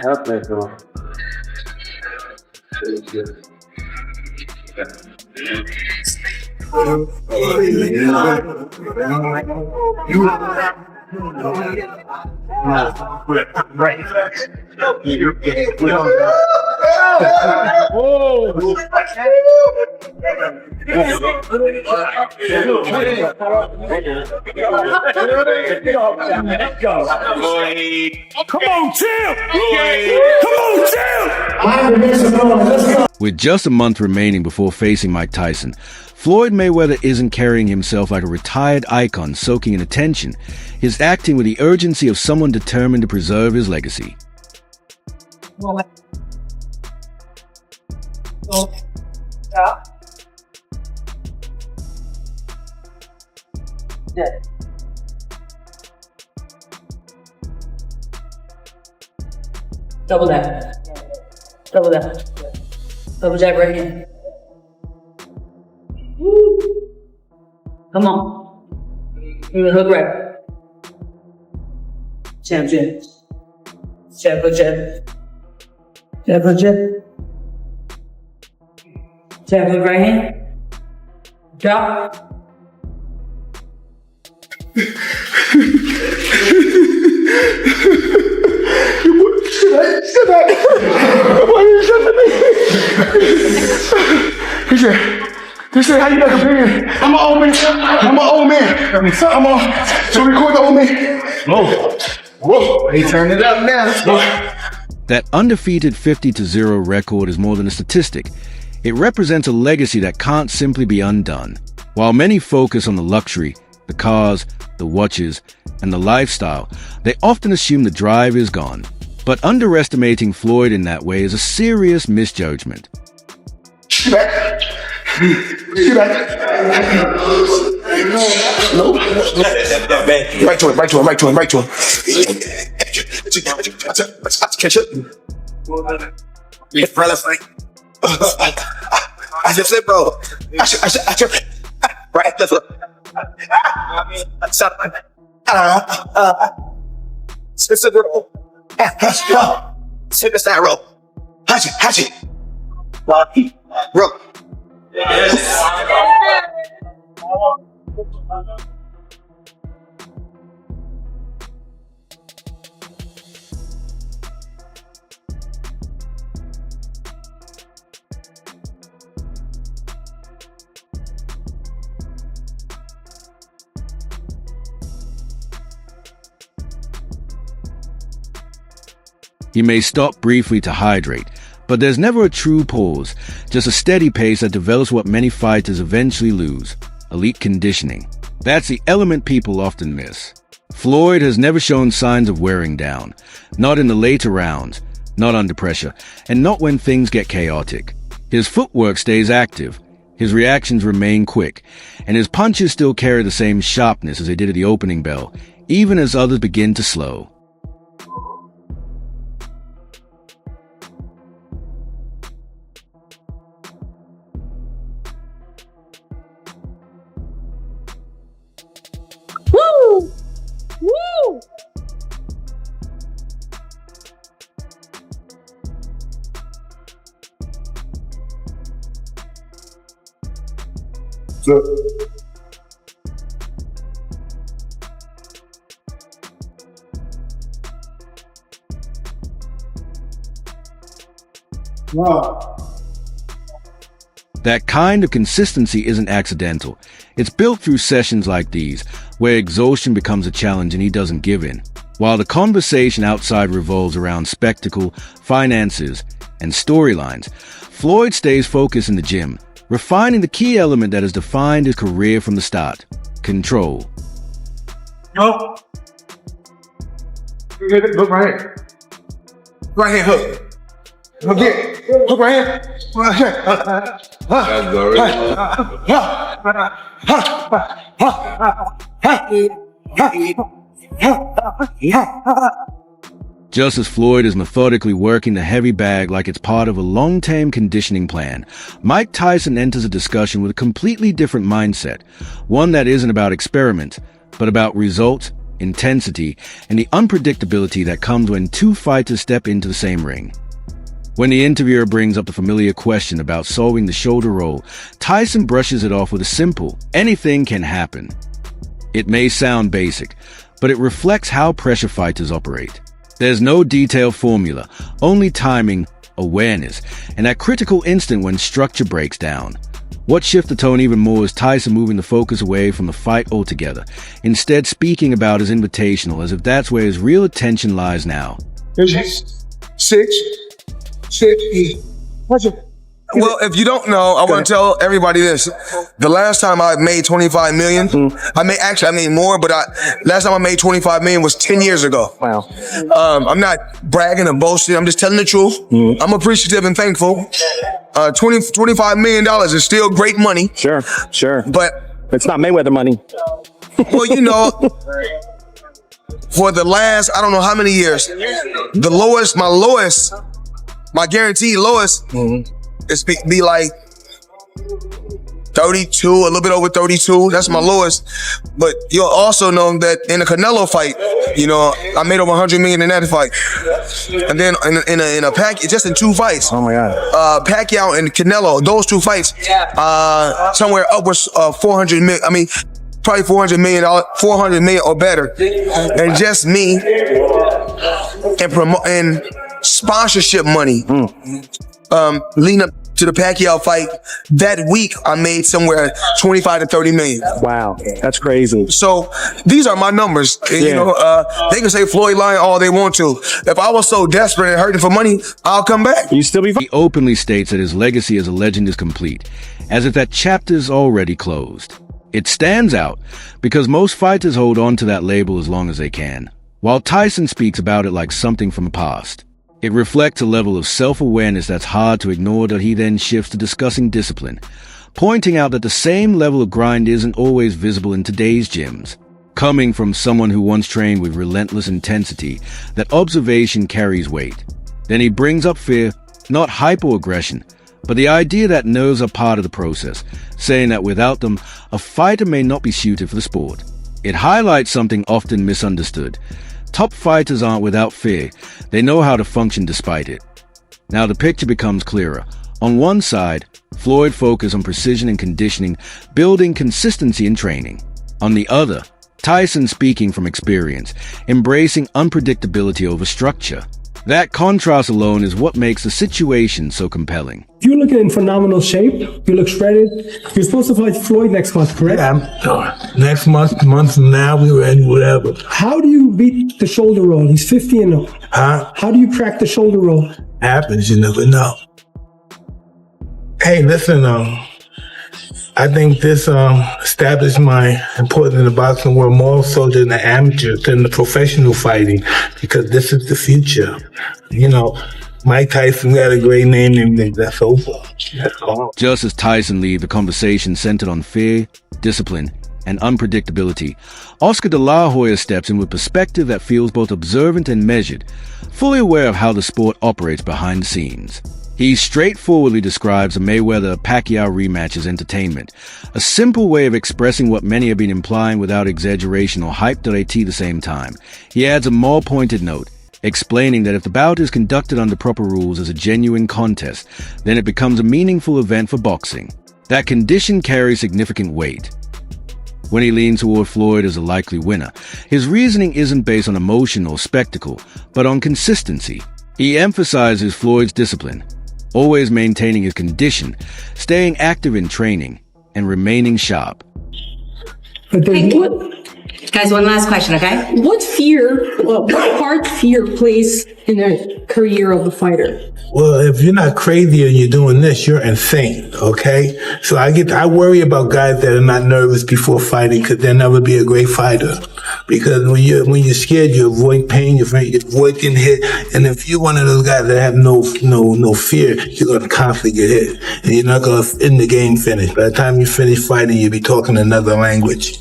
Help me, bro. With just a month remaining before facing Mike Tyson, Floyd Mayweather isn't carrying himself like a retired icon soaking in attention. He's acting with the urgency of someone determined to preserve his legacy. Double that. Double that. Double jab right here. Woo. Come on. Even hook right. Jab, jab. Jab, hook, jab. Jab, hook, jab. Jab, hook right hand. Drop. Sit back. Why are you shutting me? He said, how you like opinion? I'm an old man. So record the old man. Whoa. He turned it up now. That undefeated 50-0 record is more than a statistic. It represents a legacy that can't simply be undone. While many focus on the luxury, the cars, the watches, and the lifestyle, they often assume the drive is gone. But underestimating Floyd in that way is a serious misjudgment. Sit back. No. Right to him. Catch it. I just said, bro. I should. Right, left foot. Sit the side roll. Hatchet. Roll. He may stop briefly to hydrate, but there's never a true pause, just a steady pace that develops what many fighters eventually lose: elite conditioning. That's the element people often miss. Floyd has never shown signs of wearing down, not in the later rounds, not under pressure, and not when things get chaotic. His footwork stays active, his reactions remain quick, and his punches still carry the same sharpness as they did at the opening bell, even as others begin to slow. Woo! Woo! Wow. That kind of consistency isn't accidental. It's built through sessions like these, where exhaustion becomes a challenge and he doesn't give in. While the conversation outside revolves around spectacle, finances, and storylines, Floyd stays focused in the gym, refining the key element that has defined his career from the start: control. No. Look right here. Right here, hook. Hook it. Hook right here. Right here. Just as Floyd is methodically working the heavy bag like it's part of a long-term conditioning plan, Mike Tyson enters a discussion with a completely different mindset, one that isn't about experiment, but about results intensity, and the unpredictability that comes when two fighters step into the same ring. When the interviewer brings up the familiar question about solving the shoulder roll, Tyson brushes it off with a simple, anything can happen. It may sound basic, but it reflects how pressure fighters operate. There's no detailed formula, only timing, awareness, and that critical instant when structure breaks down. What shifts the tone even more is Tyson moving the focus away from the fight altogether, instead speaking about his invitational as if that's where his real attention lies now. Six. Well, if you don't know, I want to tell everybody this. The last time I made 25 million, I made more, but last time I made 25 million was 10 years ago. Wow. I'm not bragging or boasting. I'm just telling the truth. I'm appreciative and thankful. $25 million is still great money. Sure. But it's not Mayweather money. Well, you know, for the last, I don't know how many years, my guaranteed lowest is be like 32, a little bit over 32. That's my lowest. But you'll also know that in a Canelo fight, you know, I made over 100 million in that fight. And then in a pack, just in 2 fights. Oh my God. Pacquiao and Canelo, those 2 fights, somewhere upwards of 400 million. I mean, probably $400 million or better. And just me and sponsorship money. Leading up to the Pacquiao fight, that week I made somewhere 25 to 30 million. Wow, that's crazy. So these are my numbers. Yeah. You know, they can say Floyd lying all they want to. If I was so desperate and hurting for money, I'll come back. You still be fine. He openly states that his legacy as a legend is complete, as if that chapter's already closed. It stands out because most fighters hold on to that label as long as they can, while Tyson speaks about it like something from the past. It reflects a level of self-awareness that's hard to ignore that he then shifts to discussing discipline, pointing out that the same level of grind isn't always visible in today's gyms. Coming from someone who once trained with relentless intensity, that observation carries weight. Then he brings up fear, not hypoaggression, but the idea that nerves are part of the process, saying that without them, a fighter may not be suited for the sport. It highlights something often misunderstood. Top fighters aren't without fear. They know how to function despite it. Now the picture becomes clearer. On one side, Floyd focused on precision and conditioning, building consistency in training. On the other, Tyson speaking from experience, embracing unpredictability over structure. That contrast alone is what makes the situation so compelling. You're looking in phenomenal shape. You look shredded. You're supposed to fight Floyd next month, correct? Yeah, next month from now, we ready, whatever. How do you beat the shoulder roll? He's 50-0. Huh? How do you crack the shoulder roll? Happens, you never know. Hey, listen, I think this established my importance in the boxing world more so than the amateurs, than the professional fighting, because this is the future. You know, Mike Tyson got a great name, and that's over. That's all. Just as Tyson leaves, the conversation centered on fear, discipline, and unpredictability, Oscar de la Hoya steps in with perspective that feels both observant and measured, fully aware of how the sport operates behind the scenes. He straightforwardly describes the Mayweather-Pacquiao rematch as entertainment, a simple way of expressing what many have been implying without exaggeration or hype at the same time. He adds a more pointed note, explaining that if the bout is conducted under proper rules as a genuine contest, then it becomes a meaningful event for boxing. That condition carries significant weight. When he leans toward Floyd as a likely winner, his reasoning isn't based on emotion or spectacle, but on consistency. He emphasizes Floyd's discipline, always maintaining his condition, staying active in training, and remaining sharp. But Hey, guys, one last question, okay? What part fear plays in the career of the fighter? Well, if you're not crazy and you're doing this, you're insane, okay? So I worry about guys that are not nervous before fighting because they'll never be a great fighter. Because when you're scared, you avoid pain, you avoid getting hit. And if you're one of those guys that have no fear, you're going to constantly get hit. And you're not going to end the game finish. By the time you finish fighting, you'll be talking another language.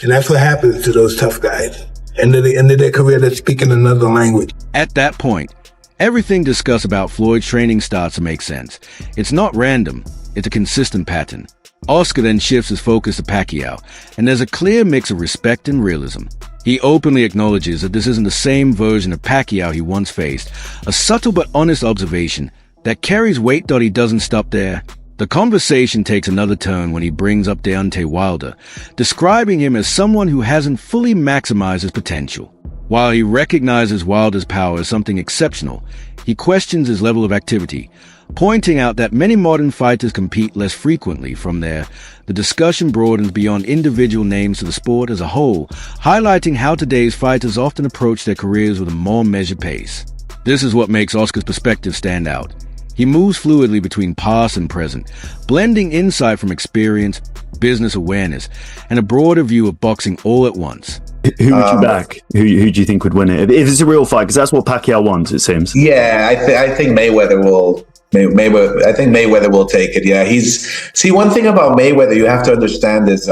And that's what happens to those tough guys. End of their career, they're speaking another language. At that point, everything discussed about Floyd's training starts to make sense. It's not random, it's a consistent pattern. Oscar then shifts his focus to Pacquiao, and there's a clear mix of respect and realism. He openly acknowledges that this isn't the same version of Pacquiao he once faced, a subtle but honest observation that carries weight. He doesn't stop there. The conversation takes another turn when he brings up Deontay Wilder, describing him as someone who hasn't fully maximized his potential. While he recognizes Wilder's power as something exceptional, he questions his level of activity, pointing out that many modern fighters compete less frequently. From there, the discussion broadens beyond individual names to the sport as a whole, highlighting how today's fighters often approach their careers with a more measured pace. This is what makes Oscar's perspective stand out. He moves fluidly between past and present, blending insight from experience, business awareness, and a broader view of boxing all at once. Who would you back? Who do you think would win it? If it's a real fight, because that's what Pacquiao wants, it seems. Yeah, I think Mayweather will. I think Mayweather will take it. Yeah, one thing about Mayweather you have to understand is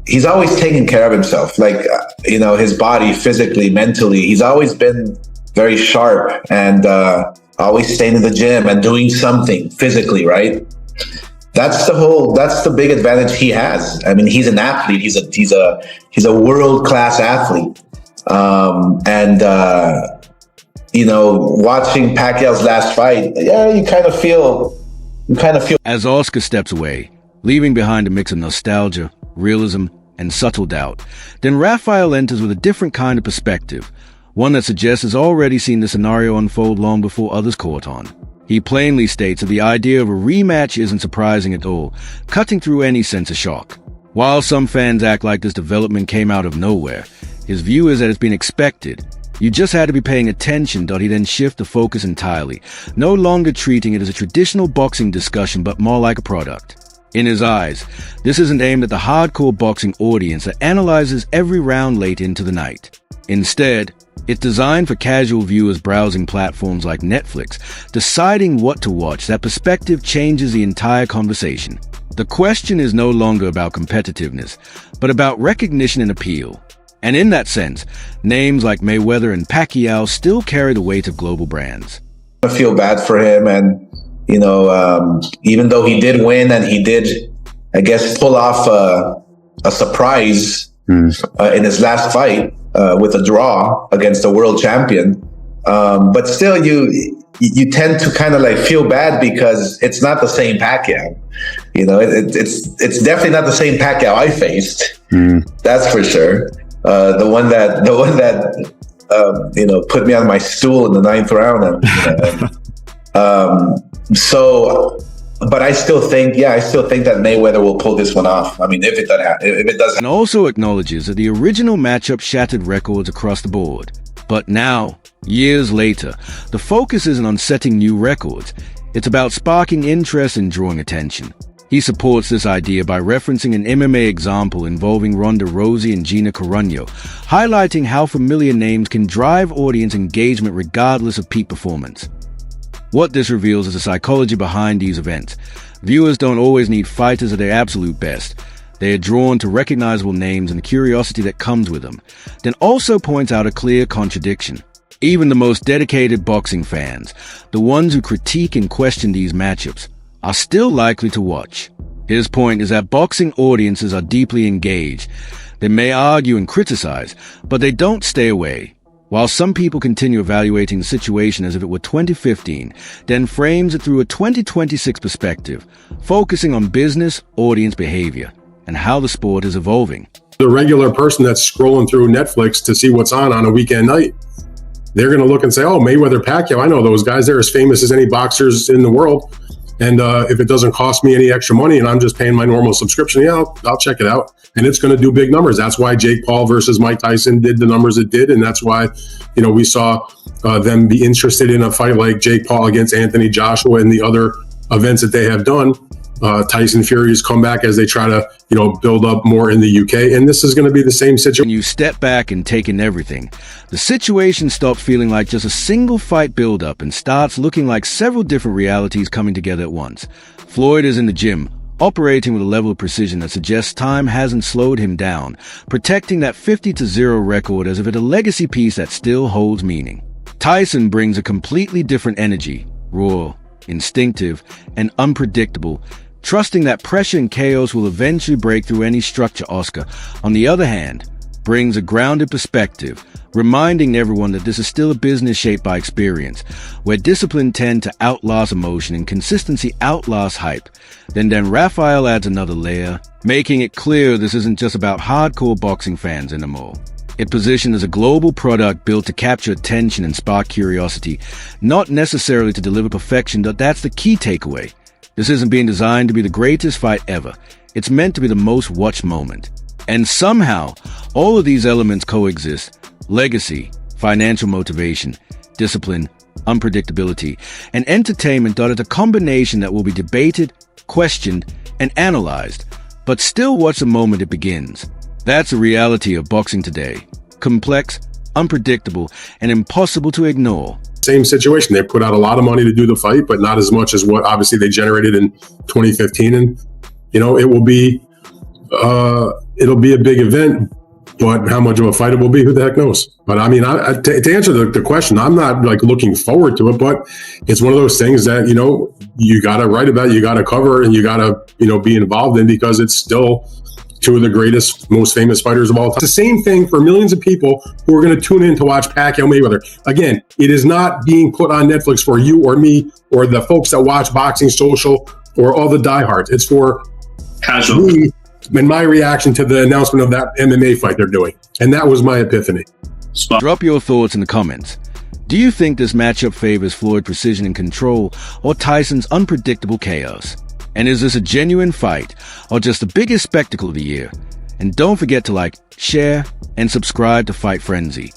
he's always taking care of himself. Like his body, physically, mentally, he's always been very sharp and always staying in the gym and doing something physically, right? That's the big advantage he has. I mean, he's an athlete. He's a world-class athlete. Watching Pacquiao's last fight, yeah, you kind of feel. As Oscar steps away, leaving behind a mix of nostalgia, realism, and subtle doubt, then Rafael enters with a different kind of perspective, one that suggests has already seen the scenario unfold long before others caught on. He plainly states that the idea of a rematch isn't surprising at all, cutting through any sense of shock. While some fans act like this development came out of nowhere, his view is that it's been expected. You just had to be paying attention. He then shift the focus entirely, no longer treating it as a traditional boxing discussion but more like a product. In his eyes, this isn't aimed at the hardcore boxing audience that analyzes every round late into the night. Instead, it's designed for casual viewers browsing platforms like Netflix, deciding what to watch. That perspective changes the entire conversation. The question is no longer about competitiveness, but about recognition and appeal. And in that sense, names like Mayweather and Pacquiao still carry the weight of global brands. I feel bad for him, and even though he did win and he did, I guess, pull off a surprise in his last fight with a draw against a world champion, but still, you tend to kind of like feel bad because it's not the same Pacquiao. It's definitely not the same Pacquiao I faced. That's for sure. The one that put me on my stool in the 9th round. But I still think that Mayweather will pull this one off. I mean, if it does. And also acknowledges that the original matchup shattered records across the board. But now, years later, the focus isn't on setting new records. It's about sparking interest and drawing attention. He supports this idea by referencing an MMA example involving Ronda Rousey and Gina Carano, highlighting how familiar names can drive audience engagement regardless of peak performance. What this reveals is the psychology behind these events. Viewers don't always need fighters at their absolute best. They are drawn to recognizable names and the curiosity that comes with them. Then also points out a clear contradiction. Even the most dedicated boxing fans, the ones who critique and question these matchups, are still likely to watch. His point is that boxing audiences are deeply engaged. They may argue and criticize, but they don't stay away. While some people continue evaluating the situation as if it were 2015, then frames it through a 2026 perspective, focusing on business, audience behavior, and how the sport is evolving. The regular person that's scrolling through Netflix to see what's on a weekend night, they're going to look and say, oh, Mayweather, Pacquiao, I know those guys. They're as famous as any boxers in the world. And if it doesn't cost me any extra money and I'm just paying my normal subscription, I'll check it out. And it's going to do big numbers. That's why Jake Paul versus Mike Tyson did the numbers it did. And that's why, we saw them be interested in a fight like Jake Paul against Anthony Joshua and the other events that they have done. Tyson Fury's come back as they try to, build up more in the UK. And this is going to be the same situation. When you step back and take in everything, the situation stops feeling like just a single fight build-up and starts looking like several different realities coming together at once. Floyd is in the gym, operating with a level of precision that suggests time hasn't slowed him down, protecting that 50-0 record as if it's a legacy piece that still holds meaning. Tyson brings a completely different energy, raw, instinctive, and unpredictable, trusting that pressure and chaos will eventually break through any structure. Oscar, on the other hand, brings a grounded perspective, reminding everyone that this is still a business shaped by experience, where discipline tends to outlast emotion and consistency outlasts hype. Then Raphael adds another layer, making it clear this isn't just about hardcore boxing fans anymore. It positioned as a global product built to capture attention and spark curiosity, not necessarily to deliver perfection, but that's the key takeaway. This isn't being designed to be the greatest fight ever. It's meant to be the most watched moment. And somehow, all of these elements coexist: legacy, financial motivation, discipline, unpredictability, and entertainment that is a combination that will be debated, questioned, and analyzed, but still watch the moment it begins. That's the reality of boxing today. Complex, unpredictable, and impossible to ignore. Same situation. They put out a lot of money to do the fight, but not as much as what obviously they generated in 2015. And, it will be, it'll be a big event, but how much of a fight it will be, who the heck knows? But I mean, to answer the question, I'm not like looking forward to it, but it's one of those things that, you got to write about, you got to cover, and you got to, be involved in, because it's still two of the greatest, most famous fighters of all time. It's the same thing for millions of people who are going to tune in to watch Pacquiao Mayweather. Again, it is not being put on Netflix for you or me or the folks that watch Boxing Social or all the diehards. It's for casual. Me and my reaction to the announcement of that MMA fight they're doing. And that was my epiphany. Drop your thoughts in the comments. Do you think this matchup favors Floyd's precision and control, or Tyson's unpredictable chaos? And is this a genuine fight, or just the biggest spectacle of the year? And don't forget to like, share, and subscribe to Fight Frenzy.